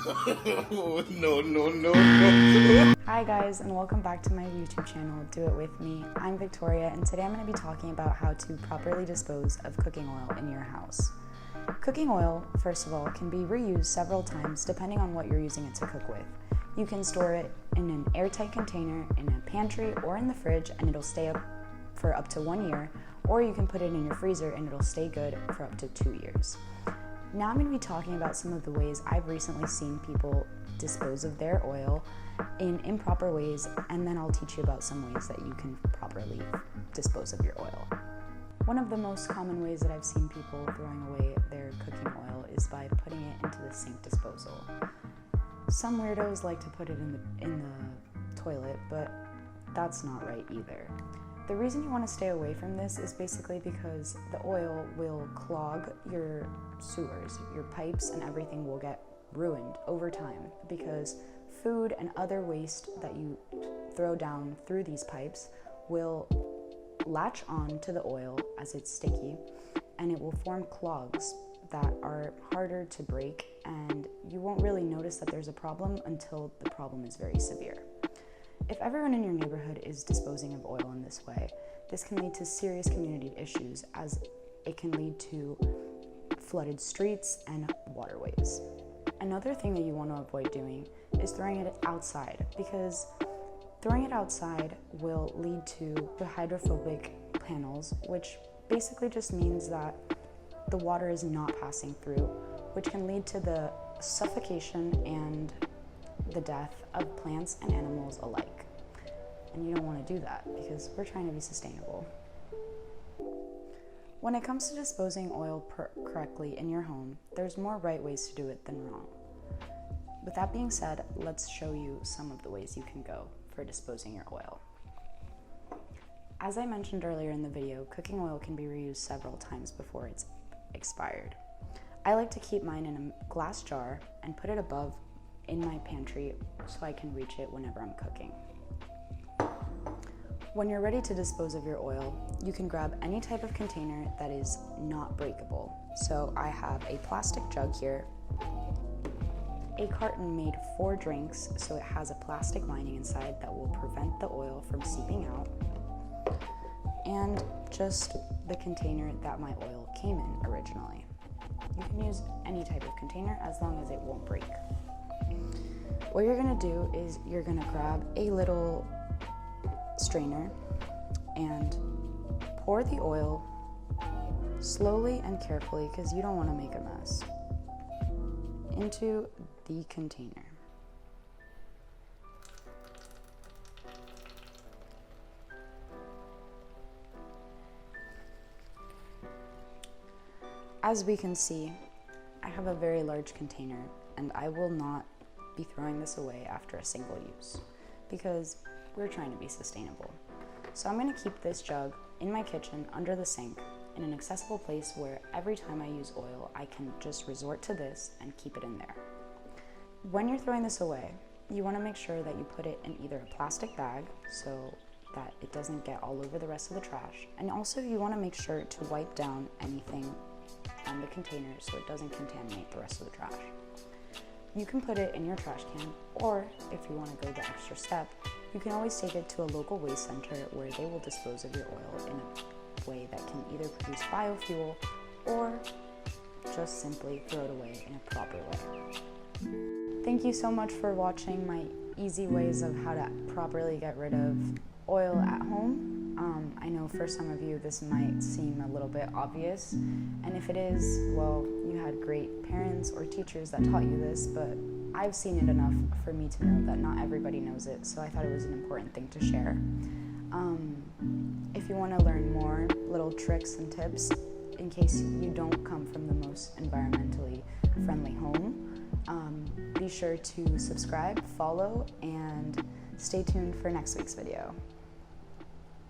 No. Hi guys, and welcome back to my YouTube channel, Do It With Me. I'm Victoria, and today I'm going to be talking about how to properly dispose of cooking oil in your house. Cooking oil, first of all, can be reused several times depending on what you're using it to cook with. You can store it in an airtight container, in a pantry, or in the fridge, and it'll stay up for up to 1 year, or you can put it in your freezer and it'll stay good for up to 2 years. Now I'm going to be talking about some of the ways I've recently seen people dispose of their oil in improper ways, and then I'll teach you about some ways that you can properly dispose of your oil. One of the most common ways that I've seen people throwing away their cooking oil is by putting it into the sink disposal. Some weirdos like to put it in the toilet, but that's not right either. The reason you want to stay away from this is basically because the oil will clog your sewers, your pipes, and everything will get ruined over time because food and other waste that you throw down through these pipes will latch on to the oil as it's sticky, and it will form clogs that are harder to break, and you won't really notice that there's a problem until the problem is very severe. If everyone in your neighborhood is disposing of oil in this way, this can lead to serious community issues, as it can lead to flooded streets and waterways. Another thing that you want to avoid doing is throwing it outside, because throwing it outside will lead to the hydrophobic panels, which basically just means that the water is not passing through, which can lead to the suffocation and the death of plants and animals alike. And you don't want to do that because we're trying to be sustainable. When it comes to disposing oil correctly in your home, there's more right ways to do it than wrong. With that being said, let's show you some of the ways you can go for disposing your oil. As I mentioned earlier in the video, cooking oil can be reused several times before it's expired. I like to keep mine in a glass jar and put it above in my pantry so I can reach it whenever I'm cooking. When you're ready to dispose of your oil, you can grab any type of container that is not breakable. So I have a plastic jug here, a carton made for drinks, so it has a plastic lining inside that will prevent the oil from seeping out, and just the container that my oil came in originally. You can use any type of container as long as it won't break. What you're gonna do is you're gonna grab a little strainer and pour the oil slowly and carefully, because you don't want to make a mess, into the container. As we can see, I have a very large container, and I will not be throwing this away after a single use because we're trying to be sustainable. So I'm going to keep this jug in my kitchen under the sink in an accessible place where every time I use oil, I can just resort to this and keep it in there. When you're throwing this away, you want to make sure that you put it in either a plastic bag so that it doesn't get all over the rest of the trash. And also you want to make sure to wipe down anything on the container so it doesn't contaminate the rest of the trash. You can put it in your trash can, or if you want to go the extra step, you can always take it to a local waste center where they will dispose of your oil in a way that can either produce biofuel or just simply throw it away in a proper way. Thank you so much for watching my easy ways of how to properly get rid of oil at home. I know for some of you this might seem a little bit obvious, and if it is, well, you had great parents or teachers that taught you this, but I've seen it enough for me to know that not everybody knows it, so I thought it was an important thing to share. If you want to learn more little tricks and tips in case you don't come from the most environmentally friendly home, be sure to subscribe, follow, and stay tuned for next week's video.